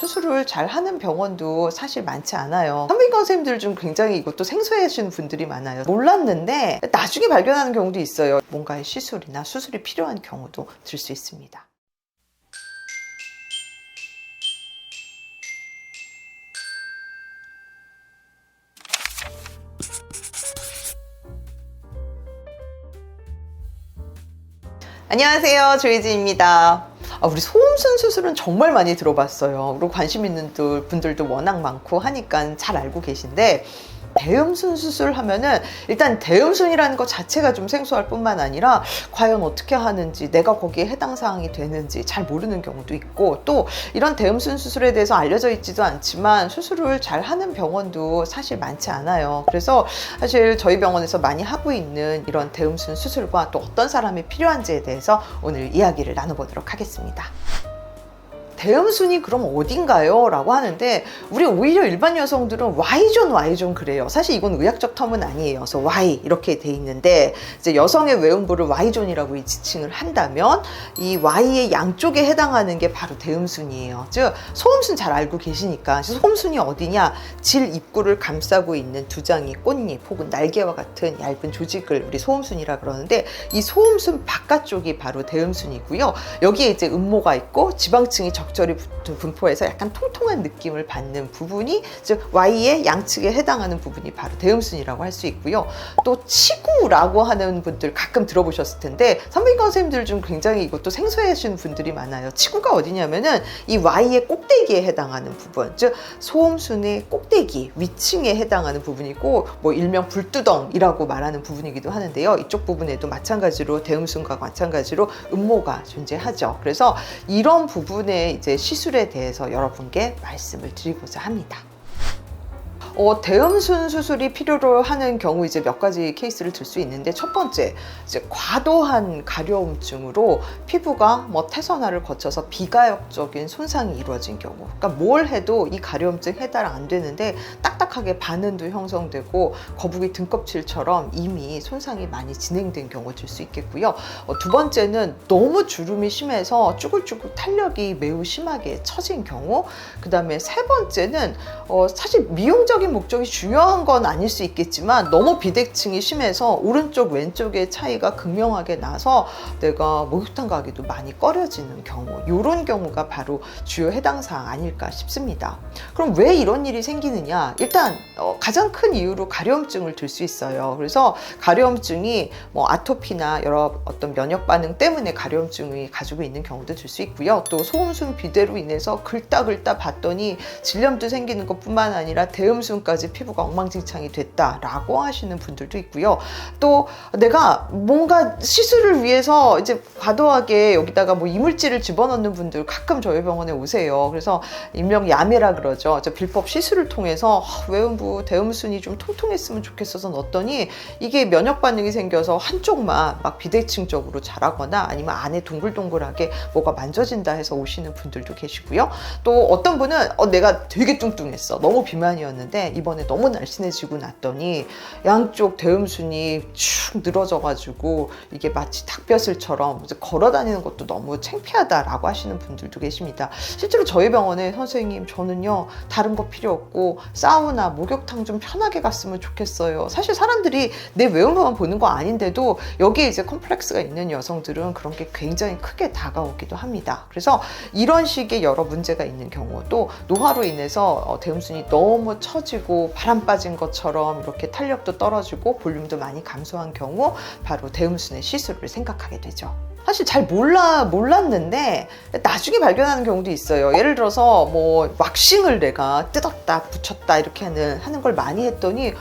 수술을 잘 하는 병원도 사실 많지 않아요. 산부인과 선생님들 중 굉장히 이것도 생소해 하시는 분들이 많아요. 몰랐는데 나중에 발견하는 경우도 있어요. 뭔가의 시술이나 수술이 필요한 경우도 들 수 있습니다. 안녕하세요, 조혜진입니다. 우리 소음순 수술은 정말 많이 들어봤어요. 그리고 관심 있는 분들도 워낙 많고 하니까 잘 알고 계신데, 대음순 수술 하면은 일단 대음순이라는 것 자체가 좀 생소할 뿐만 아니라 과연 어떻게 하는지, 내가 거기에 해당 사항이 되는지 잘 모르는 경우도 있고, 또 이런 대음순 수술에 대해서 알려져 있지도 않지만 수술을 잘 하는 병원도 사실 많지 않아요. 그래서 사실 저희 병원에서 많이 하고 있는 이런 대음순 수술과 또 어떤 사람이 필요한지에 대해서 오늘 이야기를 나눠보도록 하겠습니다. 대음순이 그럼 어딘가요? 라고 하는데, 우리 오히려 일반 여성들은 Y존 그래요. 사실 이건 의학적 텀은 아니에요. 그래서 Y 이렇게 돼 있는데, 이제 여성의 외음부를 Y존이라고 지칭을 한다면 이 Y의 양쪽에 해당하는 게 바로 대음순이에요. 즉 소음순 잘 알고 계시니까. 소음순이 어디냐? 질 입구를 감싸고 있는 두 장의 꽃잎 혹은 날개와 같은 얇은 조직을 우리 소음순이라 그러는데, 이 소음순 바깥쪽이 바로 대음순이고요. 여기에 이제 음모가 있고 지방층이 적절히 분포해서 약간 통통한 느낌을 받는 부분이, 즉 Y의 양측에 해당하는 부분이 바로 대음순이라고 할 수 있고요. 또 치구라고 하는 분들 가끔 들어보셨을 텐데, 산부인과 선생님들 중 굉장히 이것도 생소해 하시는 분들이 많아요. 치구가 어디냐면은 이 Y의 꼭대기에 해당하는 부분, 즉 소음순의 꼭대기 위층에 해당하는 부분이고, 뭐 일명 불두덩이라고 말하는 부분이기도 하는데요. 이쪽 부분에도 마찬가지로 대음순과 마찬가지로 음모가 존재하죠. 그래서 이런 부분에 이제 시술에 대해서 여러분께 말씀을 드리고자 합니다. 대음순 수술이 필요로 하는 경우 이제 몇 가지 케이스를 들 수 있는데, 첫 번째, 이제 과도한 가려움증으로 피부가 뭐 태선화를 거쳐서 비가역적인 손상이 이루어진 경우. 그러니까 뭘 해도 이 가려움증 해당 안 되는데 딱딱하게 반응도 형성되고 거북이 등껍질처럼 이미 손상이 많이 진행된 경우 들 수 있겠고요. 두 번째는 너무 주름이 심해서 쭈글쭈글 탄력이 매우 심하게 처진 경우. 그 다음에 세 번째는 사실 미용적인 목적이 중요한 건 아닐 수 있겠지만 너무 비대칭이 심해서 오른쪽 왼쪽의 차이가 극명하게 나서 내가 목욕탕 가기도 많이 꺼려지는 경우, 이런 경우가 바로 주요 해당 사항 아닐까 싶습니다. 그럼 왜 이런 일이 생기느냐? 일단 가장 큰 이유로 가려움증을 들 수 있어요. 그래서 가려움증이 뭐 아토피나 여러 어떤 면역 반응 때문에 가려움증이 가지고 있는 경우도 들 수 있고요. 또 소음순 비대로 인해서 긁다 봤더니 질염도 생기는 것뿐만 아니라 대음순까지 피부가 엉망진창이 됐다라고 하시는 분들도 있고요. 또 내가 뭔가 시술을 위해서 이제 과도하게 여기다가 뭐 이물질을 집어넣는 분들 가끔 저희 병원에 오세요. 그래서 일명 야매라 그러죠. 빌법 시술을 통해서 외음부 대음순이 좀 통통했으면 좋겠어서 넣었더니 이게 면역 반응이 생겨서 한쪽만 막 비대칭적으로 자라거나 아니면 안에 동글동글하게 뭐가 만져진다 해서 오시는 분들도 계시고요. 또 어떤 분은 내가 되게 뚱뚱했어, 너무 비만이었는데 이번에 너무 날씬해지고 났더니 양쪽 대음순이 축 늘어져가지고 이게 마치 닭벼슬처럼 걸어 다니는 것도 너무 창피하다라고 하시는 분들도 계십니다. 실제로 저희 병원에 선생님, 저는요 다른 거 필요 없고 사우나, 목욕탕 좀 편하게 갔으면 좋겠어요. 사실 사람들이 내 외모만 보는 거 아닌데도 여기에 이제 컴플렉스가 있는 여성들은 그런 게 굉장히 크게 다가오기도 합니다. 그래서 이런 식의 여러 문제가 있는 경우, 또 노화로 인해서 대음순이 너무 처지고 바람 빠진 것처럼 이렇게 탄력도 떨어지고 볼륨도 많이 감소한 경우, 바로 대음순의 시술을 생각하게 되죠. 사실 잘 몰랐는데 나중에 발견하는 경우도 있어요. 예를 들어서 뭐 왁싱을 내가 뜯었다 붙였다 이렇게 하는 걸 많이 했더니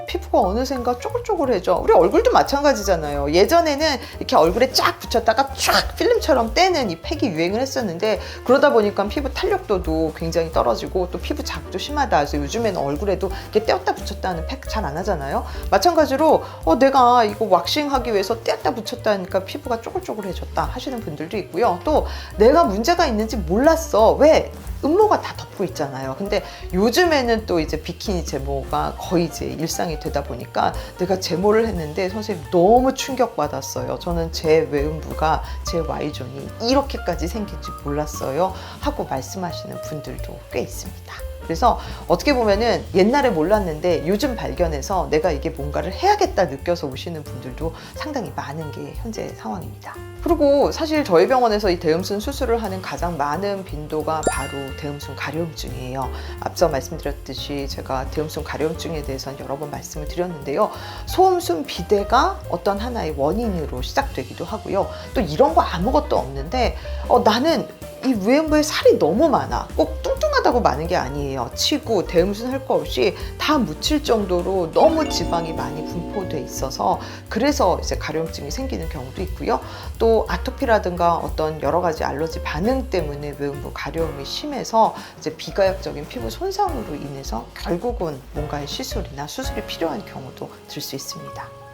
피부가 어느샌가 쪼글쪼글해져. 우리 얼굴도 마찬가지잖아요. 예전에는 이렇게 얼굴에 쫙 붙였다가 쫙 필름처럼 떼는 이 팩이 유행을 했었는데, 그러다 보니까 피부 탄력도도 굉장히 떨어지고 또 피부 자극도 심하다. 그래서 요즘에는 얼굴에도 이렇게 떼었다 붙였다 하는 팩 잘 안 하잖아요. 마찬가지로 내가 이거 왁싱하기 위해서 떼었다 붙였다 하니까 피부가 쪼글쪼글 해졌다 하시는 분들도 있고요. 또 내가 문제가 있는지 몰랐어. 왜? 음모가 다 덮고 있잖아요. 근데 요즘에는 또 이제 비키니 제모가 거의 이제 일상이 되다 보니까 내가 제모를 했는데 선생님 너무 충격받았어요. 저는 제 외음부가, 제 Y존이 이렇게까지 생긴지 몰랐어요 하고 말씀하시는 분들도 꽤 있습니다. 그래서 어떻게 보면은 옛날에 몰랐는데 요즘 발견해서 내가 이게 뭔가를 해야겠다 느껴서 오시는 분들도 상당히 많은 게 현재 상황입니다. 그리고 사실 저희 병원에서 이 대음순 수술을 하는 가장 많은 빈도가 바로 대음순 가려움증이에요. 앞서 말씀드렸듯이 제가 대음순 가려움증에 대해서는 여러 번 말씀을 드렸는데요. 소음순 비대가 어떤 하나의 원인으로 시작되기도 하고요. 또 이런 거 아무것도 없는데 나는 이 외음부에 살이 너무 많아. 꼭 뚱뚱하다고 많은 게 아니에요. 치구, 대음순 할 거 없이 다 묻힐 정도로 너무 지방이 많이 분포돼 있어서 그래서 이제 가려움증이 생기는 경우도 있고요. 또 아토피라든가 어떤 여러 가지 알러지 반응 때문에 외음부 가려움이 심해서 이제 비가역적인 피부 손상으로 인해서 결국은 뭔가의 시술이나 수술이 필요한 경우도 들 수 있습니다.